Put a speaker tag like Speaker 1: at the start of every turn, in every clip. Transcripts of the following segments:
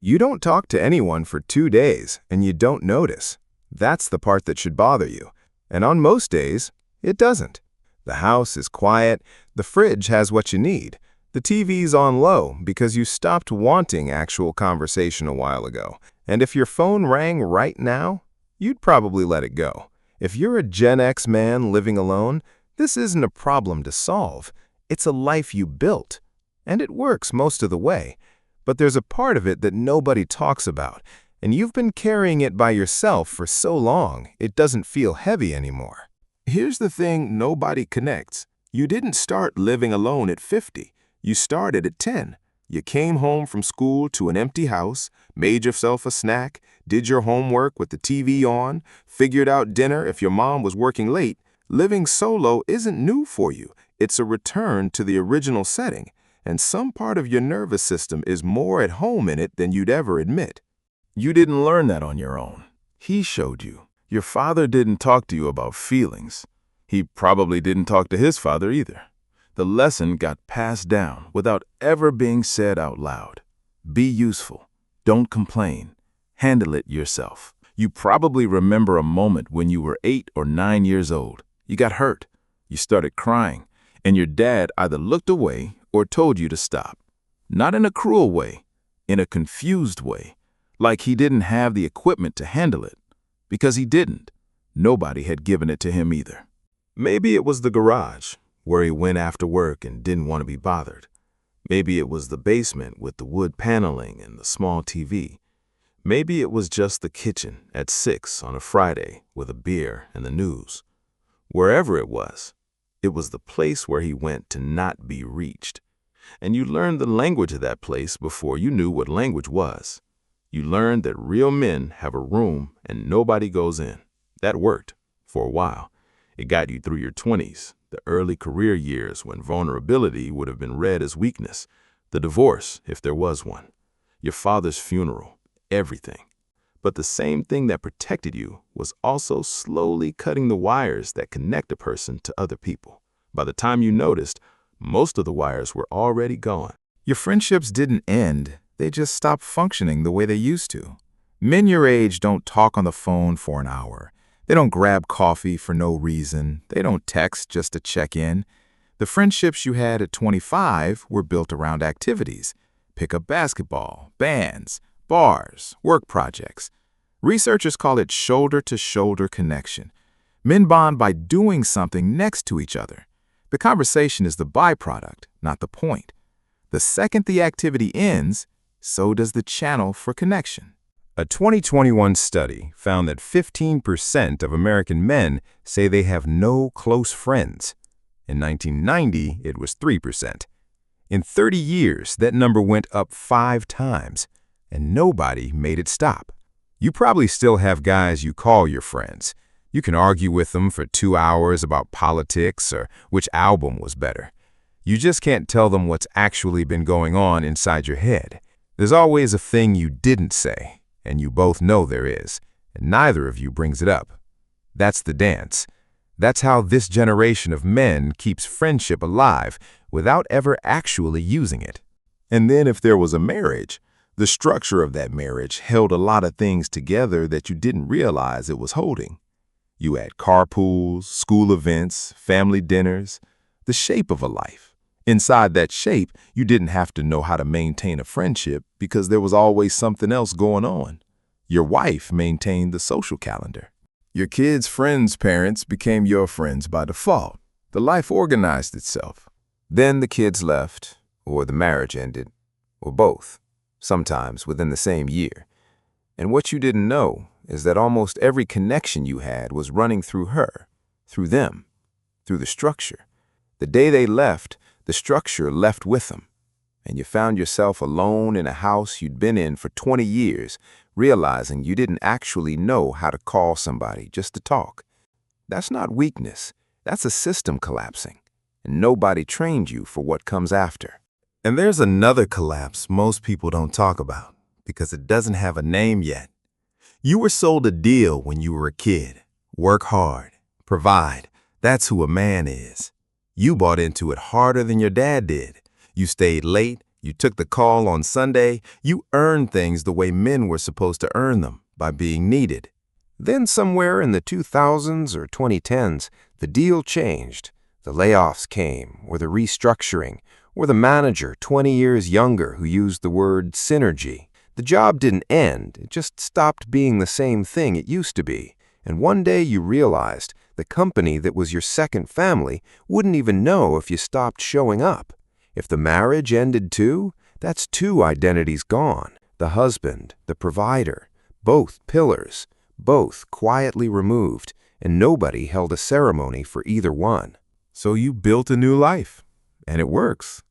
Speaker 1: You don't talk to anyone for 2 days and you don't notice. That's the part that should bother you. And on most days, it doesn't. The house is quiet, the fridge has what you need, the TV's on low because you stopped wanting actual conversation a while ago. And if your phone rang right now, you'd probably let it go. If you're a Gen X man living alone, this isn't a problem to solve. It's a life you built. And it works most of the way. But there's a part of it that nobody talks about, and you've been carrying it by yourself for so long, it doesn't feel heavy anymore.
Speaker 2: Here's the thing nobody connects. You didn't start living alone at 50. You started at 10. You came home from school to an empty house, made yourself a snack, did your homework with the TV on, figured out dinner if your mom was working late. Living solo isn't new for you. It's a return to the original setting, and some part of your nervous system is more at home in it than you'd ever admit.
Speaker 3: You didn't learn that on your own. He showed you. Your father didn't talk to you about feelings. He probably didn't talk to his father either. The lesson got passed down without ever being said out loud. Be useful. Don't complain. Handle it yourself. You probably remember a moment when you were 8 or 9 years old. You got hurt. You started crying, and your dad either looked away or told you to stop. Not in a cruel way, in a confused way, like he didn't have the equipment to handle it. Because he didn't. Nobody had given it to him either.
Speaker 2: Maybe it was the garage, where he went after work and didn't want to be bothered. Maybe it was the basement with the wood paneling and the small TV. Maybe it was just the kitchen at 6 on a Friday with a beer and the news. Wherever it was the place where he went to not be reached. And you learned the language of that place before you knew what language was. You learned that real men have a room and nobody goes in. That worked for a while. It got you through your 20s, the early career years when vulnerability would have been read as weakness, the divorce, if there was one, your father's funeral, everything. But the same thing that protected you was also slowly cutting the wires that connect a person to other people. By the time you noticed, most of the wires were already gone.
Speaker 1: Your friendships didn't end, they just stopped functioning the way they used to. Men your age don't talk on the phone for an hour. They don't grab coffee for no reason. They don't text just to check in. The friendships you had at 25 were built around activities. Pick up basketball, bands, bars, work projects. Researchers call it shoulder-to-shoulder connection. Men bond by doing something next to each other. The conversation is the byproduct, not the point. The second the activity ends, so does the channel for connection.
Speaker 4: A 2021 study found that 15% of American men say they have no close friends. In 1990, it was 3%. In 30 years, that number went up 5 times, and nobody made it stop. You probably still have guys you call your friends. You can argue with them for 2 hours about politics or which album was better. You just can't tell them what's actually been going on inside your head. There's always a thing you didn't say, and you both know there is, and neither of you brings it up. That's the dance. That's how this generation of men keeps friendship alive without ever actually using it.
Speaker 2: And then if there was a marriage, the structure of that marriage held a lot of things together that you didn't realize it was holding. You had carpools, school events, family dinners, the shape of a life. Inside that shape, you didn't have to know how to maintain a friendship because there was always something else going on. Your wife maintained the social calendar.
Speaker 1: Your kids' friends' parents became your friends by default. The life organized itself.
Speaker 5: Then the kids left, or the marriage ended, or both, sometimes within the same year. And what you didn't know is that almost every connection you had was running through her, through them, through the structure. The day they left, the structure left with them, and you found yourself alone in a house you'd been in for 20 years, realizing you didn't actually know how to call somebody just to talk. That's not weakness. That's a system collapsing, and nobody trained you for what comes after.
Speaker 4: And there's another collapse most people don't talk about because it doesn't have a name yet. You were sold a deal when you were a kid. Work hard, provide. That's who a man is. You bought into it harder than your dad did. You stayed late, You took the call on Sunday. You earned things the way men were supposed to earn them, by being needed.
Speaker 5: Then somewhere in the 2000s or 2010s, the deal changed. The layoffs came, or the restructuring, or the manager 20 years younger who used the word synergy. The job didn't end, it just stopped being the same thing it used to be. And one day you realized the company that was your second family wouldn't even know if you stopped showing up. If the marriage ended too, that's two identities gone. The husband, the provider, both pillars, both quietly removed, and nobody held a ceremony for either one.
Speaker 4: So you built a new life, and it works.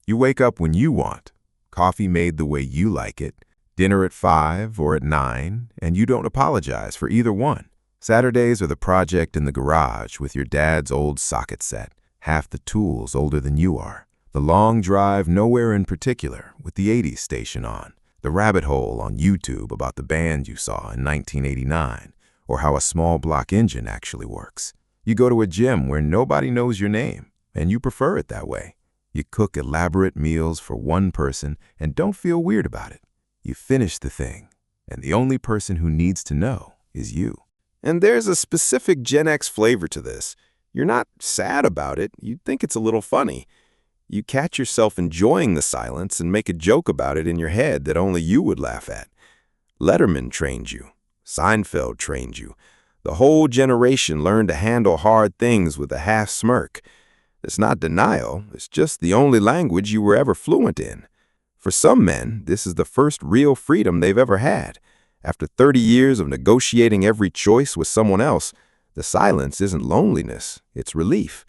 Speaker 4: You wake up when you want, coffee made the way you like it, dinner at 5 or at 9, and you don't apologize for either one. Saturdays are the project in the garage with your dad's old socket set, half the tools older than you are. The long drive nowhere in particular with the 80s station on. The rabbit hole on YouTube about the band you saw in 1989, or how a small block engine actually works. You go to a gym where nobody knows your name, and you prefer it that way. You cook elaborate meals for one person and don't feel weird about it. You finish the thing, and the only person who needs to know is you.
Speaker 1: And there's a specific Gen X flavor to this. You're not sad about it. You think it's a little funny. You catch yourself enjoying the silence and make a joke about it in your head that only you would laugh at. Letterman trained you. Seinfeld trained you. The whole generation learned to handle hard things with a half smirk. It's not denial. It's just the only language you were ever fluent in. For some men, this is the first real freedom they've ever had. After 30 years of negotiating every choice with someone else, the silence isn't loneliness, it's relief.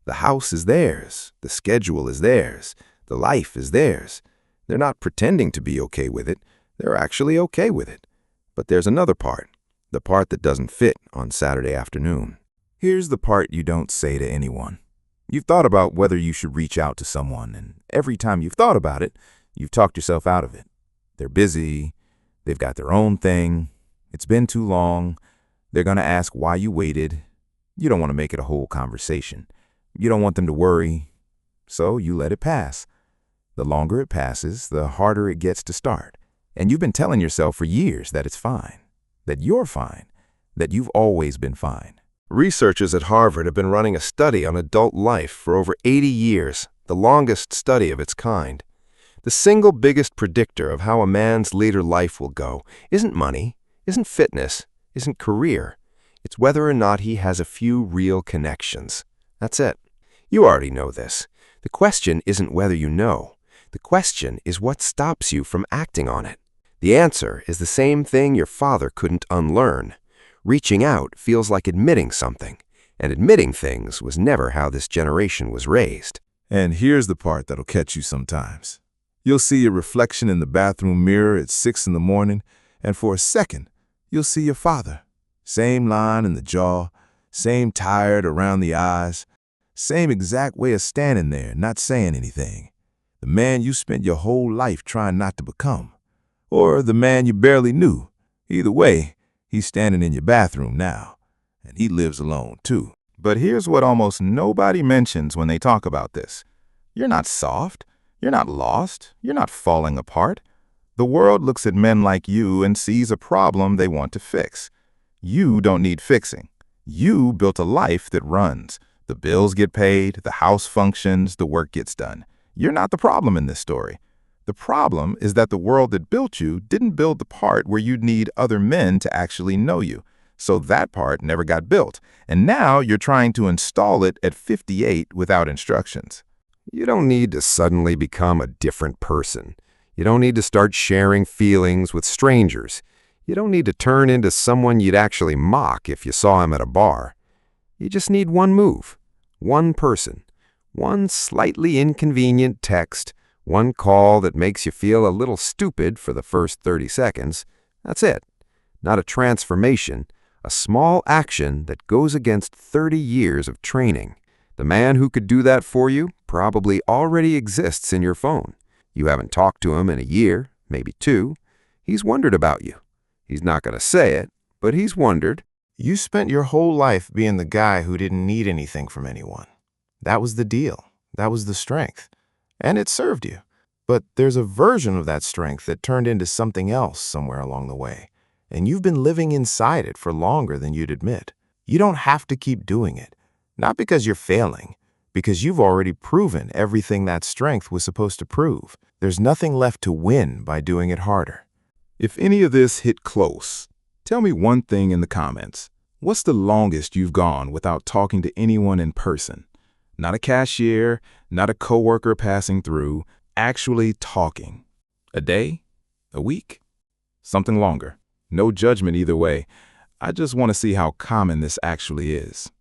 Speaker 1: The house is theirs, the schedule is theirs, the life is theirs. They're not pretending to be okay with it, they're actually okay with it. But there's another part, the part that doesn't fit on Saturday afternoon.
Speaker 4: Here's the part you don't say to anyone. You've thought about whether you should reach out to someone, and every time you've thought about it, you've talked yourself out of it. They're busy. They've got their own thing. It's been too long. They're going to ask why you waited. You don't want to make it a whole conversation. You don't want them to worry. So you let it pass. The longer it passes, the harder it gets to start. And you've been telling yourself for years that it's fine, that you're fine, that you've always been fine.
Speaker 5: Researchers at Harvard have been running a study on adult life for over 80 years, the longest study of its kind. The single biggest predictor of how a man's later life will go isn't money, isn't fitness, isn't career. It's whether or not he has a few real connections. That's it. You already know this. The question isn't whether you know. The question is what stops you from acting on it. The answer is the same thing your father couldn't unlearn. Reaching out feels like admitting something, and admitting things was never how this generation was raised.
Speaker 3: And here's the part that'll catch you sometimes. You'll see your reflection in the bathroom mirror at 6 in the morning, and for a second, you'll see your father. Same line in the jaw, same tired around the eyes, same exact way of standing there, not saying anything. The man you spent your whole life trying not to become. Or the man you barely knew. Either way, he's standing in your bathroom now, and he lives alone too.
Speaker 4: But here's what almost nobody mentions when they talk about this. You're not soft. You're not lost. You're not falling apart. The world looks at men like you and sees a problem they want to fix. You don't need fixing. You built a life that runs. The bills get paid, the house functions, the work gets done. You're not the problem in this story. The problem is that the world that built you didn't build the part where you'd need other men to actually know you. So that part never got built. And now you're trying to install it at 58 without instructions.
Speaker 5: You don't need to suddenly become a different person. You don't need to start sharing feelings with strangers. You don't need to turn into someone you'd actually mock if you saw him at a bar. You just need one move, one person, one slightly inconvenient text, one call that makes you feel a little stupid for the first 30 seconds. That's it. Not a transformation, a small action that goes against 30 years of training. The man who could do that for you probably already exists in your phone. You haven't talked to him in a year, maybe 2. He's wondered about you. He's not going to say it, but he's wondered.
Speaker 1: You spent your whole life being the guy who didn't need anything from anyone. That was the deal. That was the strength. And it served you.
Speaker 5: But there's a version of that strength that turned into something else somewhere along the way, and you've been living inside it for longer than you'd admit. You don't have to keep doing it, not because you're failing, because you've already proven everything that strength was supposed to prove. There's nothing left to win by doing it harder.
Speaker 4: If any of this hit close, tell me one thing in the comments. What's the longest you've gone without talking to anyone in person? Not a cashier, not a coworker passing through, actually talking. A day? A week? Something longer. No judgment either way. I just want to see how common this actually is.